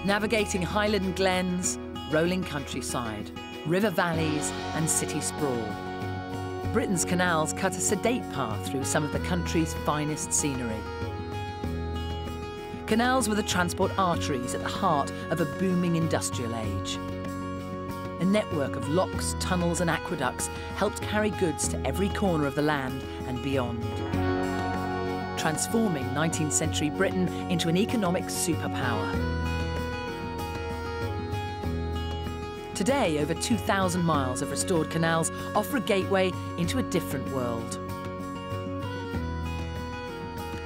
navigating highland glens, rolling countryside, river valleys and city sprawl. Britain's canals cut a sedate path through some of the country's finest scenery. Canals were the transport arteries at the heart of a booming industrial age. A network of locks, tunnels and aqueducts helped carry goods to every corner of the land and beyond, transforming 19th century Britain into an economic superpower. Today, over 2,000 miles of restored canals offer a gateway into a different world.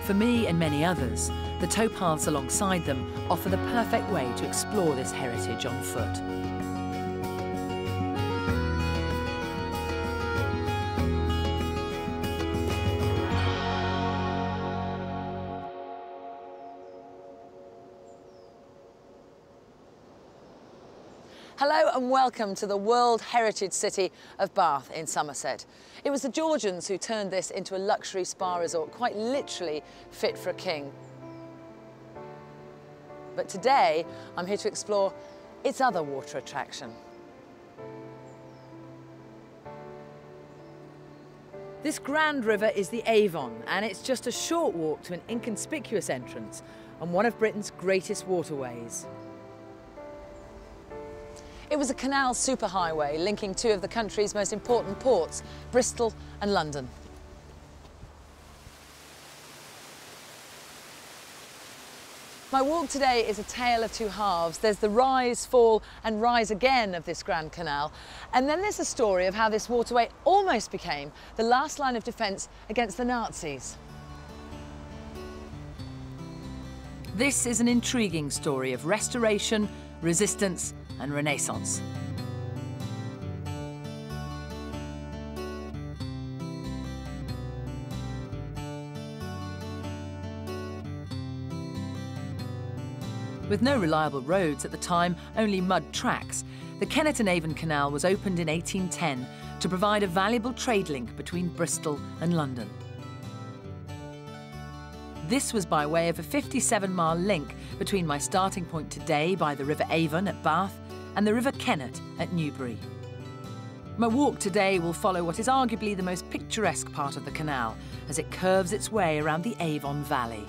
For me and many others, the towpaths alongside them offer the perfect way to explore this heritage on foot. Hello and welcome to the World Heritage City of Bath in Somerset. It was the Georgians who turned this into a luxury spa resort, quite literally fit for a king. But today, I'm here to explore its other water attraction. This grand river is the Avon, and it's just a short walk to an inconspicuous entrance on one of Britain's greatest waterways. It was a canal superhighway linking two of the country's most important ports, Bristol and London. My walk today is a tale of two halves. There's the rise, fall and rise again of this Grand Canal. And then there's the story of how this waterway almost became the last line of defence against the Nazis. This is an intriguing story of restoration, resistance and Renaissance. With no reliable roads at the time, only mud tracks, the Kennet and Avon Canal was opened in 1810 to provide a valuable trade link between Bristol and London. This was by way of a 57-mile link between my starting point today by the River Avon at Bath and the River Kennet at Newbury. My walk today will follow what is arguably the most picturesque part of the canal as it curves its way around the Avon Valley.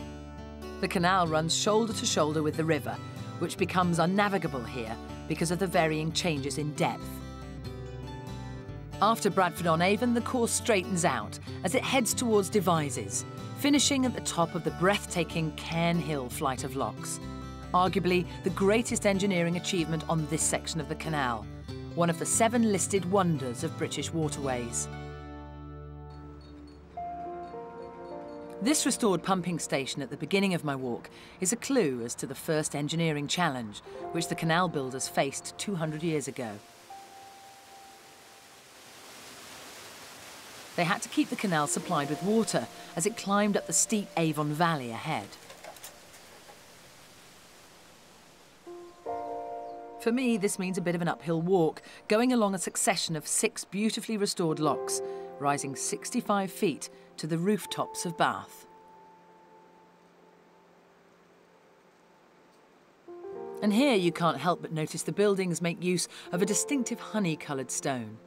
The canal runs shoulder to shoulder with the river, which becomes unnavigable here because of the varying changes in depth. After Bradford-on-Avon, the course straightens out as it heads towards Devizes, finishing at the top of the breathtaking Caen Hill flight of locks. Arguably the greatest engineering achievement on this section of the canal, one of the 7 listed wonders of British waterways. This restored pumping station at the beginning of my walk is a clue as to the first engineering challenge which the canal builders faced 200 years ago. They had to keep the canal supplied with water as it climbed up the steep Avon Valley ahead. For me, this means a bit of an uphill walk, going along a succession of 6 beautifully restored locks, rising 65 feet to the rooftops of Bath. And here you can't help but notice the buildings make use of a distinctive honey-coloured stone.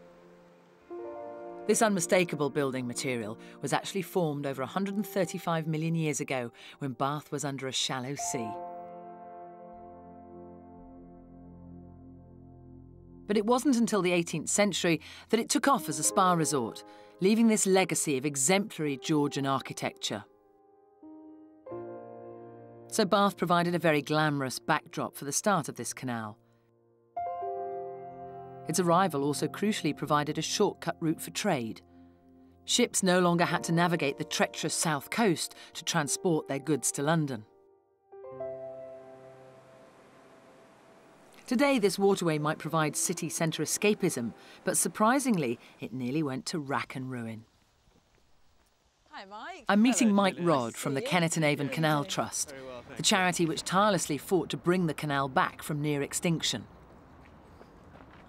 This unmistakable building material was actually formed over 135 million years ago when Bath was under a shallow sea. But it wasn't until the 18th century that it took off as a spa resort, leaving this legacy of exemplary Georgian architecture. So Bath provided a very glamorous backdrop for the start of this canal. Its arrival also crucially provided a shortcut route for trade. Ships no longer had to navigate the treacherous south coast to transport their goods to London. Today, this waterway might provide city centre escapism, but surprisingly, it nearly went to rack and ruin. Hi, Mike. I'm meeting Mike Rodd from the Kennet and Avon Canal Trust, the charity which tirelessly fought to bring the canal back from near extinction.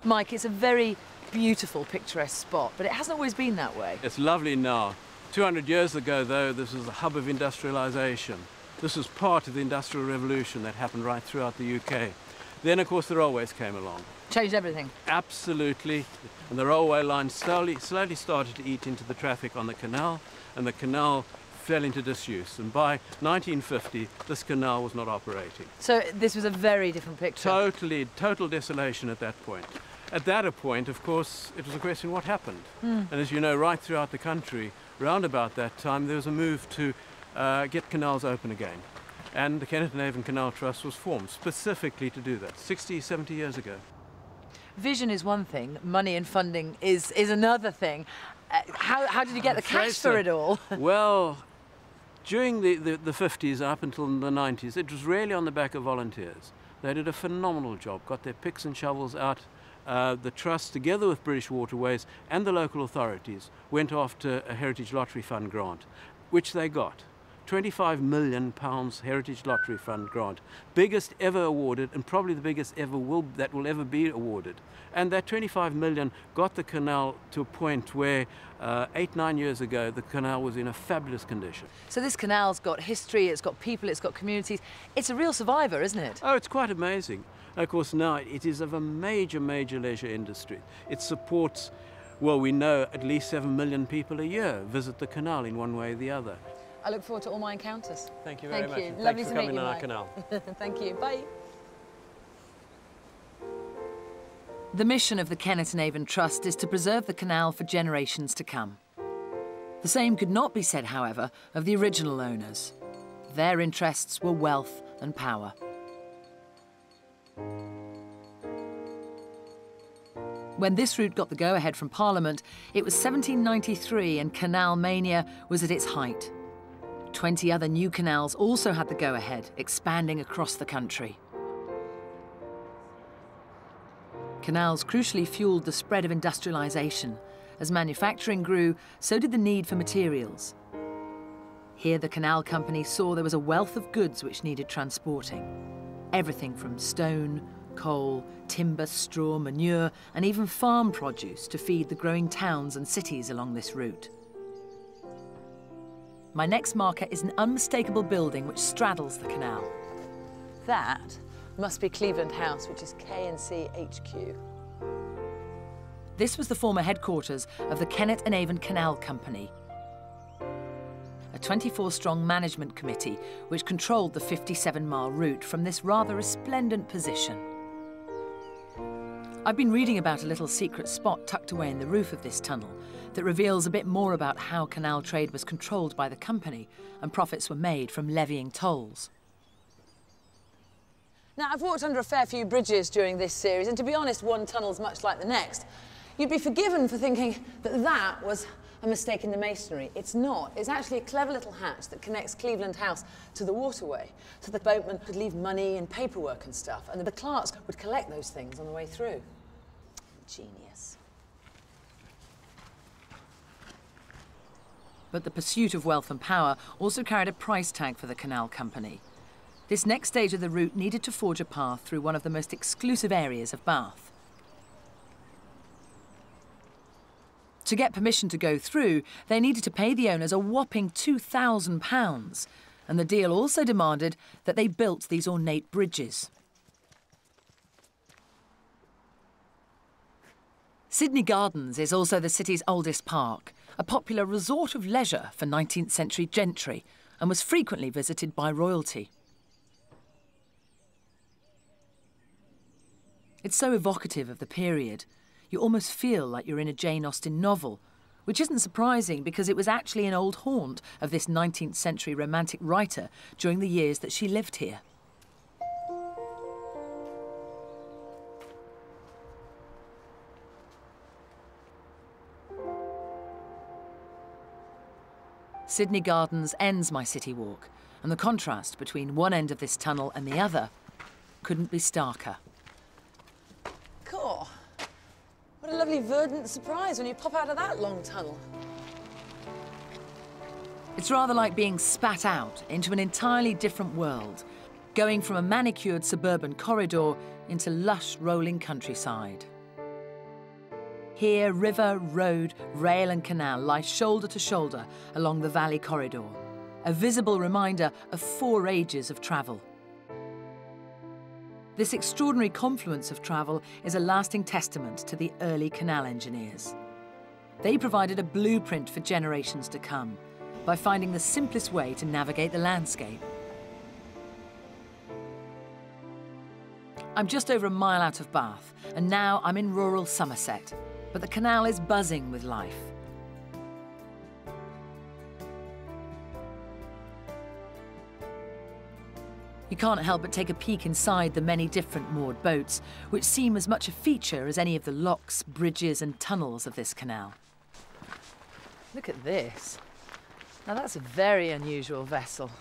Mike, it's a very beautiful, picturesque spot, but it hasn't always been that way. It's lovely now. 200 years ago, though, this was the hub of industrialisation. This was part of the Industrial Revolution that happened right throughout the UK. Then, of course, the railways came along. Changed everything. Absolutely. And the railway line slowly started to eat into the traffic on the canal, and the canal fell into disuse. And by 1950, this canal was not operating. So this was a very different picture. Total desolation at that point. At that point, of course, it was a question what happened. And as you know, right throughout the country, round about that time, there was a move to get canals open again. And the Kennet and Avon Canal Trust was formed specifically to do that, 60, 70 years ago. Vision is one thing, money and funding is another thing. How did you get the cash for it all? Well, during the 50s up until the 90s, it was really on the back of volunteers. They did a phenomenal job, got their picks and shovels out. The Trust, together with British Waterways and the local authorities, went after a Heritage Lottery Fund grant, which they got. £25 million Heritage Lottery Fund grant, biggest ever awarded, and probably the biggest that will ever be awarded. And that 25 million got the canal to a point where 8-9 years ago the canal was in a fabulous condition. So this canal's got history, it's got people, it's got communities. It's a real survivor, isn't it? Oh, it's quite amazing. Of course, now it is of a major leisure industry. It supports, well, we know at least 7 million people a year visit the canal in one way or the other. I look forward to all my encounters. Thank you very much. Thank you. Thanks Lovely for to meet coming you, on our Mike. canal. Thank you. Bye. The mission of the Kennet and Avon Trust is to preserve the canal for generations to come. The same could not be said, however, of the original owners. Their interests were wealth and power. When this route got the go-ahead from Parliament, it was 1793 and canal mania was at its height. 20 other new canals also had the go-ahead, expanding across the country. Canals crucially fueled the spread of industrialisation. As manufacturing grew, so did the need for materials. Here the canal company saw there was a wealth of goods which needed transporting. Everything from stone, coal, timber, straw, manure, and even farm produce to feed the growing towns and cities along this route. My next marker is an unmistakable building which straddles the canal. That must be Cleveland House, which is K&C HQ. This was the former headquarters of the Kennet and Avon Canal Company, a 24-strong management committee which controlled the 57-mile route from this rather resplendent position. I've been reading about a little secret spot tucked away in the roof of this tunnel that reveals a bit more about how canal trade was controlled by the company and profits were made from levying tolls. Now, I've walked under a fair few bridges during this series, and to be honest, one tunnel's much like the next. You'd be forgiven for thinking that that was a mistake in the masonry. It's not. It's actually a clever little hatch that connects Cleveland House to the waterway, so the boatmen could leave money and paperwork and stuff, and the clerks would collect those things on the way through. Genius. But the pursuit of wealth and power also carried a price tag for the canal company. This next stage of the route needed to forge a path through one of the most exclusive areas of Bath. To get permission to go through, they needed to pay the owners a whopping £2,000, and the deal also demanded that they built these ornate bridges. Sydney Gardens is also the city's oldest park, a popular resort of leisure for 19th century gentry, and was frequently visited by royalty. It's so evocative of the period. You almost feel like you're in a Jane Austen novel, which isn't surprising because it was actually an old haunt of this 19th century romantic writer during the years that she lived here. Sydney Gardens ends my city walk, and the contrast between one end of this tunnel and the other couldn't be starker. Cool. What a lovely verdant surprise when you pop out of that long tunnel. It's rather like being spat out into an entirely different world, going from a manicured suburban corridor into lush rolling countryside. Here, river, road, rail and canal lie shoulder to shoulder along the valley corridor, a visible reminder of 4 ages of travel. This extraordinary confluence of travel is a lasting testament to the early canal engineers. They provided a blueprint for generations to come by finding the simplest way to navigate the landscape. I'm just over a mile out of Bath, and now I'm in rural Somerset, but the canal is buzzing with life. You can't help but take a peek inside the many different moored boats, which seem as much a feature as any of the locks, bridges and tunnels of this canal. Look at this. Now that's a very unusual vessel.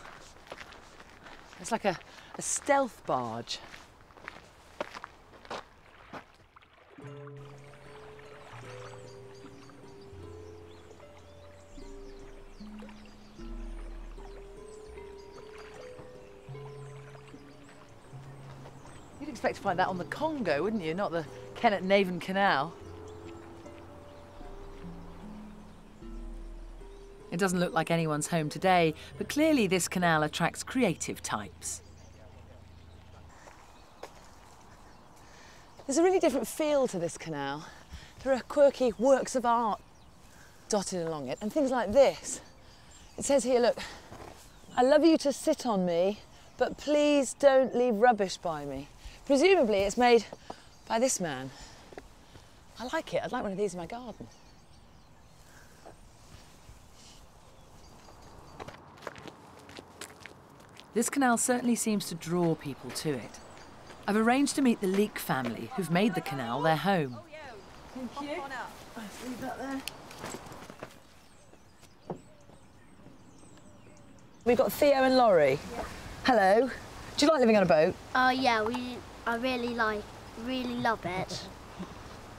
It's like a stealth barge. You'd expect to find that on the Congo, wouldn't you? Not the Kennet and Avon Canal. It doesn't look like anyone's home today, but clearly this canal attracts creative types. There's a really different feel to this canal. There are quirky works of art dotted along it, and things like this. It says here, look, I love you to sit on me, but please don't leave rubbish by me. Presumably it's made by this man. I like it. I'd like one of these in my garden. This canal certainly seems to draw people to it. I've arranged to meet the Leek family, who've made the canal their home. Thank you. Nice, leave that there. We've got Theo and Laurie. Yeah. Hello. Do you like living on a boat? Yeah, I really love it.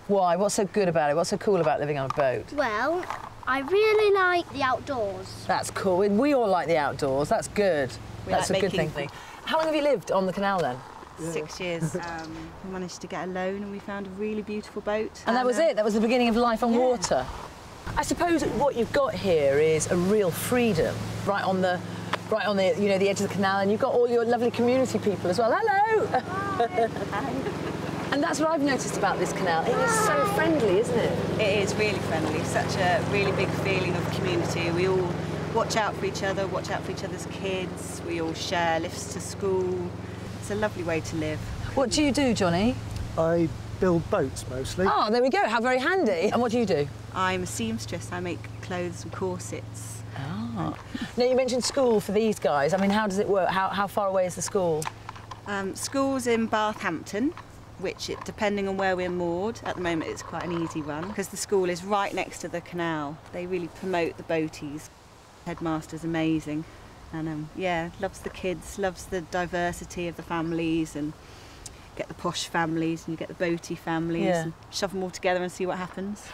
Why? What's so good about it? What's so cool about living on a boat? Well, I really like the outdoors. That's cool. We all like the outdoors. That's good. That's a good thing. How long have you lived on the canal then? 6 years. We managed to get a loan and we found a really beautiful boat. And that was it? That was the beginning of life on water? I suppose what you've got here is a real freedom right on the you know, the edge of the canal, and you've got all your lovely community people as well. Hello! Hi. And that's what I've noticed about this canal. It is so friendly, isn't it? It is really friendly. Such a really big feeling of community. We all watch out for each other, watch out for each other's kids. We all share lifts to school. It's a lovely way to live. What do you do, Johnny? I build boats mostly. Oh, there we go. How very handy. And what do you do? I'm a seamstress. I make clothes and corsets. Oh. Now, you mentioned school for these guys. I mean, how does it work? How far away is the school? School's in Bathampton, which, depending on where we're moored, at the moment it's quite an easy run because the school is right next to the canal. They really promote the boaties. Headmaster's amazing and yeah, loves the kids, loves the diversity of the families, and get the posh families and you get the boaty families and shove them all together and see what happens.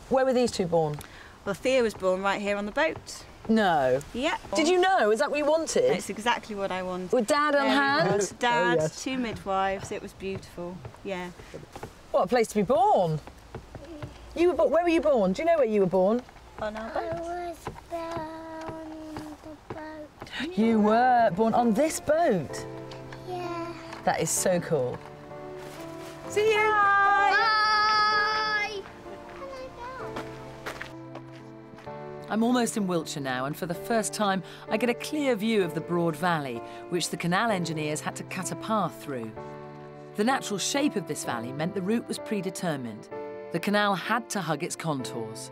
Where were these two born? Well, Thea was born right here on the boat. No. Yeah. Did you know? Is that what you wanted? It's exactly what I wanted. With Dad on hand? Dad, oh, yes. 2 midwives. It was beautiful. Yeah. What a place to be born. You were, where were you born? Do you know where you were born? On our I boat. was born on the boat. You were born on this boat? Yeah. That is so cool. See you. Bye. I'm almost in Wiltshire now, and for the first time I get a clear view of the broad valley, which the canal engineers had to cut a path through. The natural shape of this valley meant the route was predetermined. The canal had to hug its contours.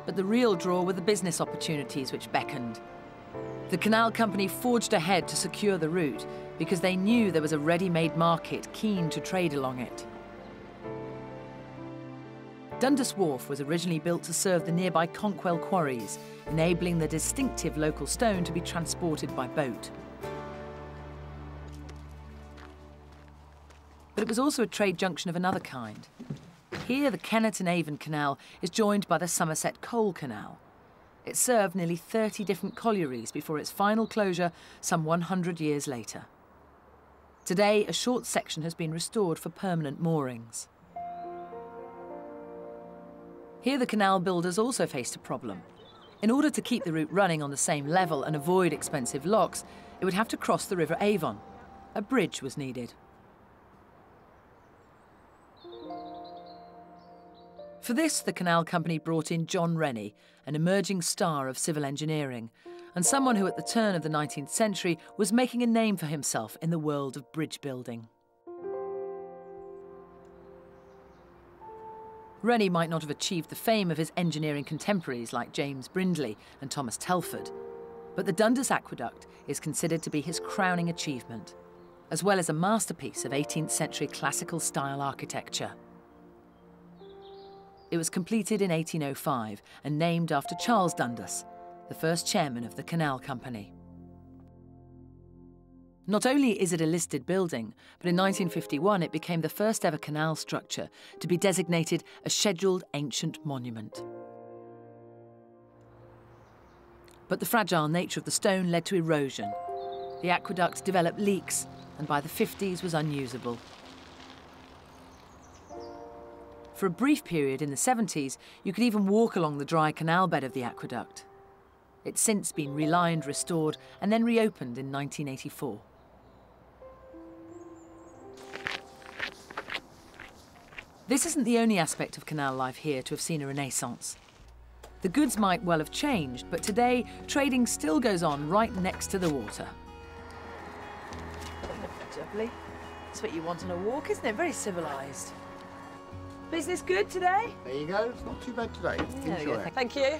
But the real draw were the business opportunities which beckoned. The canal company forged ahead to secure the route because they knew there was a ready-made market keen to trade along it. Dundas Wharf was originally built to serve the nearby Conkwell quarries, enabling the distinctive local stone to be transported by boat. But it was also a trade junction of another kind. Here, the Kennet and Avon Canal is joined by the Somerset Coal Canal. It served nearly 30 different collieries before its final closure some 100 years later. Today, a short section has been restored for permanent moorings. Here the canal builders also faced a problem. In order to keep the route running on the same level and avoid expensive locks, it would have to cross the River Avon. A bridge was needed. For this, the canal company brought in John Rennie, an emerging star of civil engineering, and someone who at the turn of the 19th century was making a name for himself in the world of bridge building. Rennie might not have achieved the fame of his engineering contemporaries like James Brindley and Thomas Telford, but the Dundas Aqueduct is considered to be his crowning achievement, as well as a masterpiece of 18th century classical style architecture. It was completed in 1805 and named after Charles Dundas, the first chairman of the Canal Company. Not only is it a listed building, but in 1951 it became the first ever canal structure to be designated a scheduled ancient monument. But the fragile nature of the stone led to erosion. The aqueduct developed leaks and by the 50s was unusable. For a brief period in the 70s, you could even walk along the dry canal bed of the aqueduct. It's since been relined, restored, and then reopened in 1984. This isn't the only aspect of canal life here to have seen a renaissance. The goods might well have changed, but today, trading still goes on right next to the water. Lovely. That's what you want on a walk, isn't it? Very civilised. Business good today? There you go. It's not too bad today. Yeah, Enjoy it. Thank you.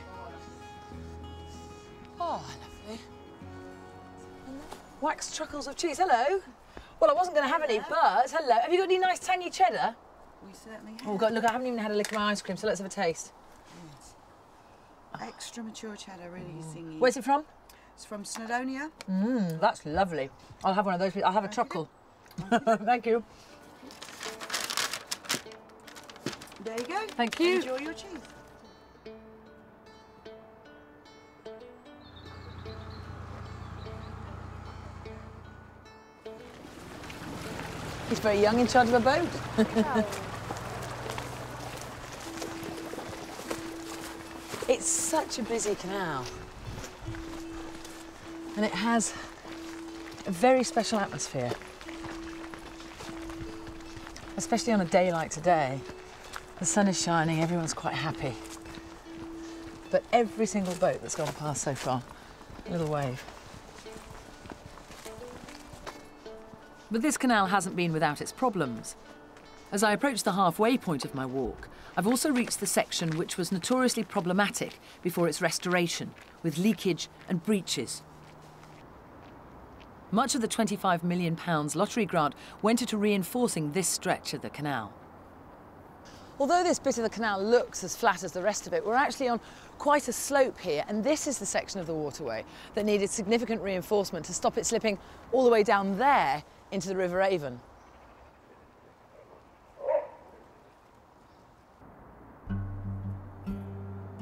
Oh, lovely. Wax truckles of cheese. Hello. Well, I wasn't going to have any, but hello. Have you got any nice tangy cheddar? We certainly have. Oh, God, look, I haven't even had a lick of my ice cream, so let's have a taste. Yes. Extra mature cheddar, really singy. Where's it from? It's from Snowdonia. That's lovely. I'll have one of those. I'll have a truckle. Thank you. There you go. Thank you. Enjoy your cheese. He's very young, in charge of a boat. It's such a busy canal. And it has a very special atmosphere. Especially on a day like today. The sun is shining, everyone's quite happy. But every single boat that's gone past so far, a little wave. But this canal hasn't been without its problems. As I approach the halfway point of my walk, I've also reached the section which was notoriously problematic before its restoration, with leakage and breaches. Much of the £25 million lottery grant went into reinforcing this stretch of the canal. Although this bit of the canal looks as flat as the rest of it, we're actually on quite a slope here, and this is the section of the waterway that needed significant reinforcement to stop it slipping all the way down there into the River Avon.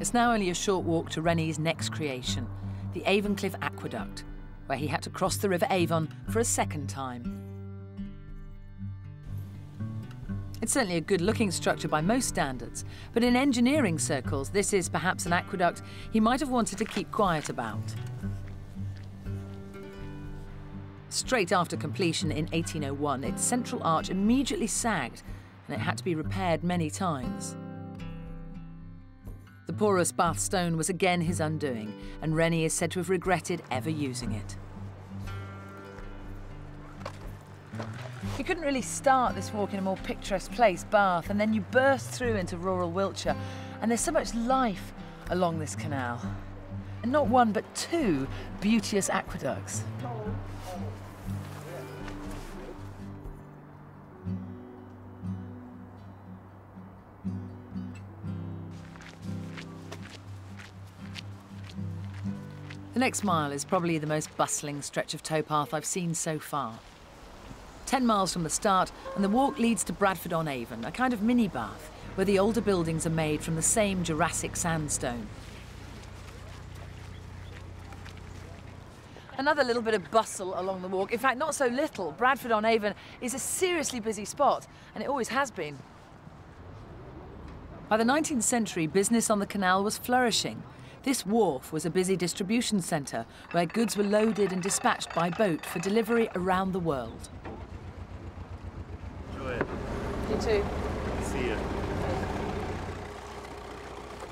It's now only a short walk to Rennie's next creation, the Avon Aqueduct, where he had to cross the River Avon for a second time. It's certainly a good-looking structure by most standards, but in engineering circles, this is perhaps an aqueduct he might have wanted to keep quiet about. Straight after completion in 1801, its central arch immediately sagged, and it had to be repaired many times. The porous Bath stone was again his undoing, and Rennie is said to have regretted ever using it. You couldn't really start this walk in a more picturesque place, Bath, and then you burst through into rural Wiltshire, and there's so much life along this canal. And not one, but two beauteous aqueducts. The next mile is probably the most bustling stretch of towpath I've seen so far. 10 miles from the start, and the walk leads to Bradford on Avon, a kind of mini Bath, where the older buildings are made from the same Jurassic sandstone. Another little bit of bustle along the walk. In fact, not so little. Bradford on Avon is a seriously busy spot, and it always has been. By the 19th century, business on the canal was flourishing. This wharf was a busy distribution centre where goods were loaded and dispatched by boat for delivery around the world. Enjoy it. You too. See you.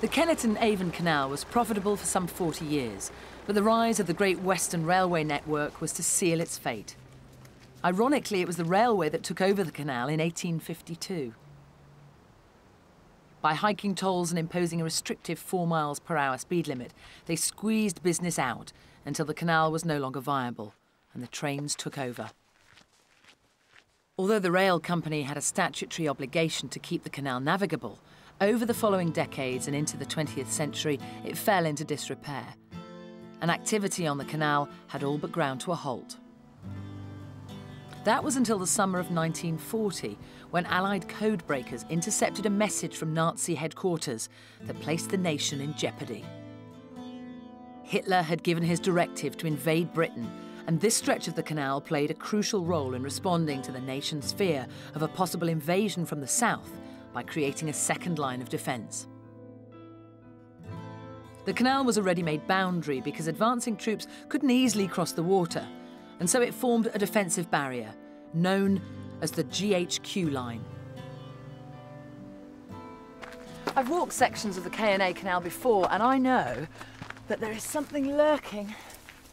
The Kennet and Avon Canal was profitable for some 40 years, but the rise of the Great Western Railway network was to seal its fate. Ironically, it was the railway that took over the canal in 1852. By hiking tolls and imposing a restrictive 4 miles per hour speed limit, they squeezed business out until the canal was no longer viable and the trains took over. Although the rail company had a statutory obligation to keep the canal navigable, over the following decades and into the 20th century, it fell into disrepair. And activity on the canal had all but ground to a halt. That was until the summer of 1940, when Allied code breakers intercepted a message from Nazi headquarters that placed the nation in jeopardy. Hitler had given his directive to invade Britain, and this stretch of the canal played a crucial role in responding to the nation's fear of a possible invasion from the south by creating a second line of defence. The canal was a ready-made boundary because advancing troops couldn't easily cross the water, and so it formed a defensive barrier, known as the GHQ line. I've walked sections of the Caen Canal before, and I know that there is something lurking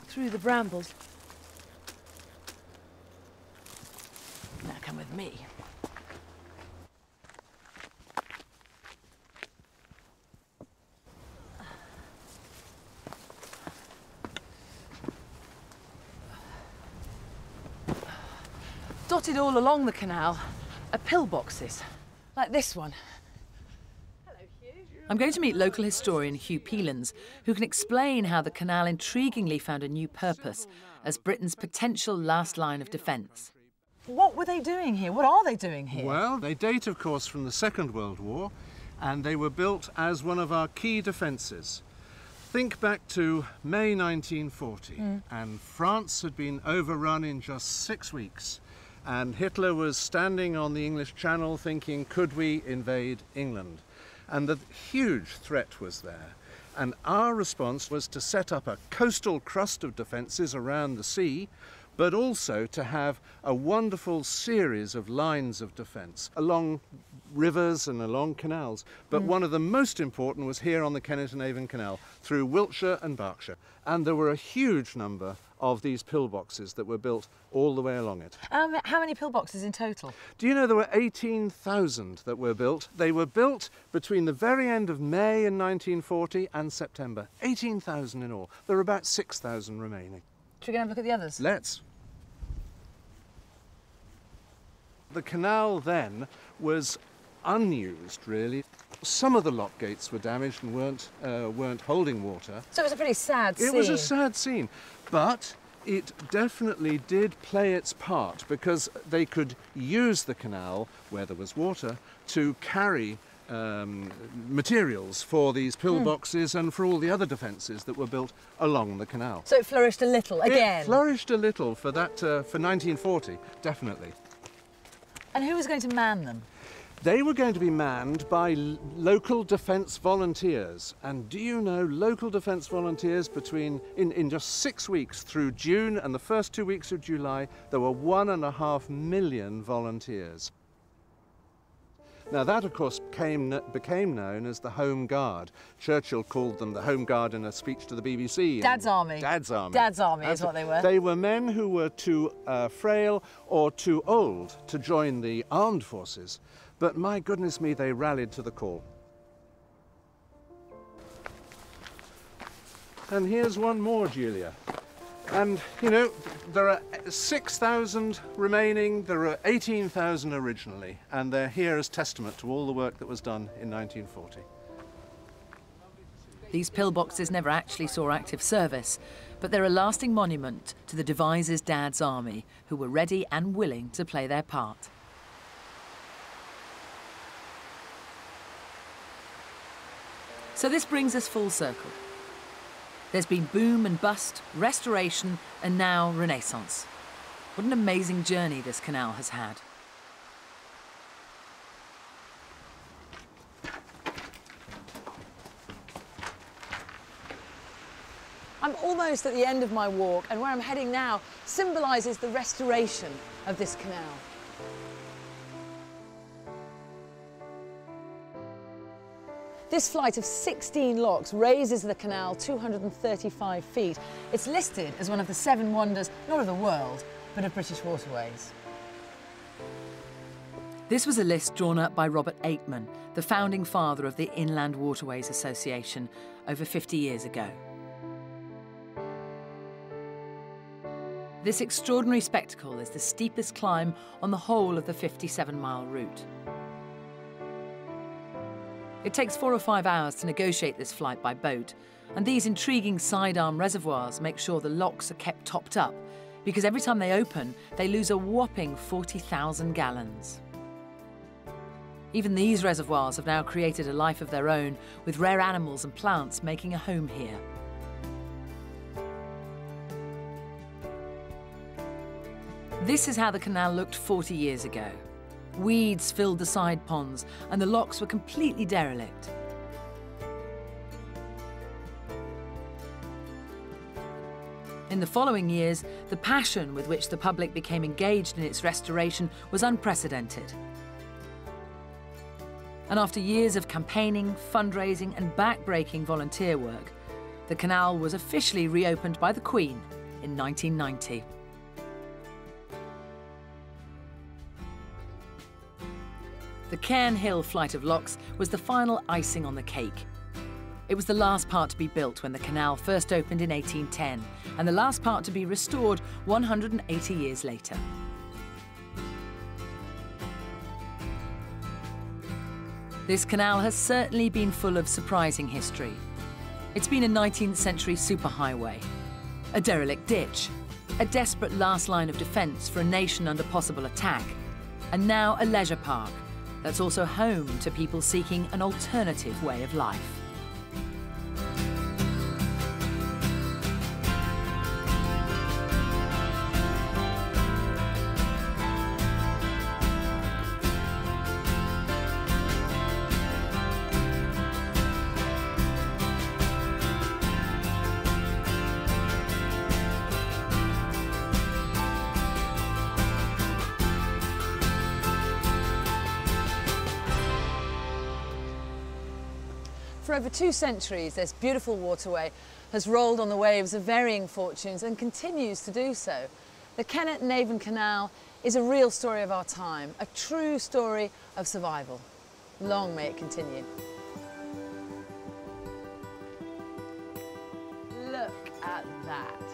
through the brambles. Now come with me. Dotted all along the canal are pillboxes, like this one. I'm going to meet local historian Hugh Peelans, who can explain how the canal intriguingly found a new purpose as Britain's potential last line of defence. What were they doing here? What are they doing here? Well, they date, of course, from the Second World War, and they were built as one of our key defences. Think back to May 1940, and France had been overrun in just 6 weeks. And Hitler was standing on the English Channel thinking, could we invade England? And the huge threat was there. And our response was to set up a coastal crust of defences around the sea, but also to have a wonderful series of lines of defence along rivers and along canals. But one of the most important was here on the Kennet and Avon Canal, through Wiltshire and Berkshire. And there were a huge number of these pillboxes that were built all the way along it. How many pillboxes in total? Do you know there were 18,000 that were built? They were built between the very end of May in 1940 and September. 18,000 in all. There are about 6,000 remaining. Should we go and have a look at the others? Let's. The canal then was unused, really. Some of the lock gates were damaged and weren't holding water. So it was a pretty sad scene. It was a sad scene, but it definitely did play its part because they could use the canal, where there was water, to carry materials for these pillboxes and for all the other defences that were built along the canal. So it flourished a little again? It flourished a little for that, for 1940, definitely. And who was going to man them? They were going to be manned by local defence volunteers. And do you know, local defence volunteers in just 6 weeks through June and the first 2 weeks of July, there were 1.5 million volunteers. Now that, of course, became known as the Home Guard. Churchill called them the Home Guard in a speech to the BBC. Dad's Army. Dad's Army. Dad's Army is what they were. They were men who were too frail or too old to join the armed forces. But my goodness me, they rallied to the call. And here's one more, Julia. And, you know, there are 6,000 remaining, there are 18,000 originally, and they're here as testament to all the work that was done in 1940. These pillboxes never actually saw active service, but they're a lasting monument to the devisers' Dad's Army, who were ready and willing to play their part. So this brings us full circle. There's been boom and bust, restoration, and now renaissance. What an amazing journey this canal has had. I'm almost at the end of my walk, and where I'm heading now symbolises the restoration of this canal. This flight of 16 locks raises the canal 235 feet. It's listed as one of the 7 wonders, not of the world, but of British waterways. This was a list drawn up by Robert Aitman, the founding father of the Inland Waterways Association, over 50 years ago. This extraordinary spectacle is the steepest climb on the whole of the 57-mile route. It takes 4 or 5 hours to negotiate this flight by boat, and these intriguing sidearm reservoirs make sure the locks are kept topped up, because every time they open, they lose a whopping 40,000 gallons. Even these reservoirs have now created a life of their own, with rare animals and plants making a home here. This is how the canal looked 40 years ago. Weeds filled the side ponds, and the locks were completely derelict. In the following years, the passion with which the public became engaged in its restoration was unprecedented. And after years of campaigning, fundraising and back-breaking volunteer work, the canal was officially reopened by the Queen in 1990. The Caen Hill flight of locks was the final icing on the cake. It was the last part to be built when the canal first opened in 1810, and the last part to be restored 180 years later. This canal has certainly been full of surprising history. It's been a 19th century superhighway, a derelict ditch, a desperate last line of defence for a nation under possible attack, and now a leisure park that's also home to people seeking an alternative way of life. For over 2 centuries, this beautiful waterway has rolled on the waves of varying fortunes and continues to do so. The Kennet and Avon Canal is a real story of our time, a true story of survival. Long may it continue. Look at that.